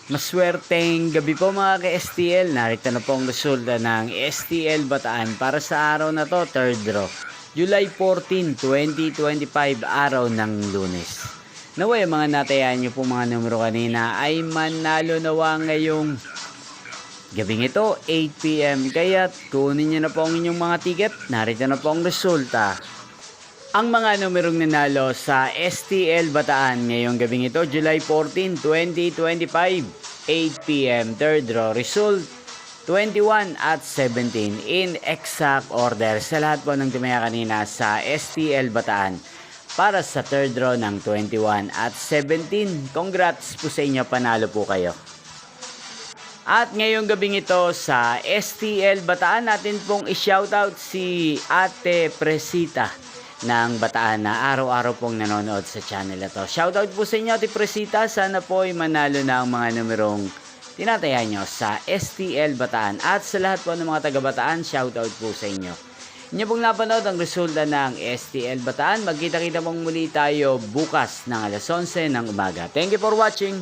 Maswerteng gabi po mga ka-STL. Narito na po ang resulta ng STL Bataan para sa araw na to, 3rd draw. July 14, 2025, araw ng Lunes. Naway mga natayaan nyo po mga numero kanina ay manalo nawa ngayong gabing ito, 8 PM. Kaya kunin nyo na po ang inyong mga ticket. Narito na po ang resulta. Ang mga numerong nanalo sa STL Bataan ngayong gabing ito, July 14, 2025, 8 PM, 3rd draw, result 21 at 17 in exact order sa lahat po ng tumaya kanina sa STL Bataan para sa 3rd draw ng 21 at 17. Congrats po sa inyo, panalo po kayo. At ngayong gabing ito sa STL Bataan, natin pong i-shoutout si Ate Presita ng Bataan na araw-araw pong nanonood sa channel na to. Shoutout po sa inyo, Ate Presita. Sana po ay manalo na ang mga numerong tinataya nyo sa STL Bataan. At sa lahat po ng mga taga-Bataan, shoutout po sa inyo. Inyo pong napanood ang resulta ng STL Bataan. Magkita-kita pong muli tayo bukas ng alas 11 ng umaga. Thank you for watching.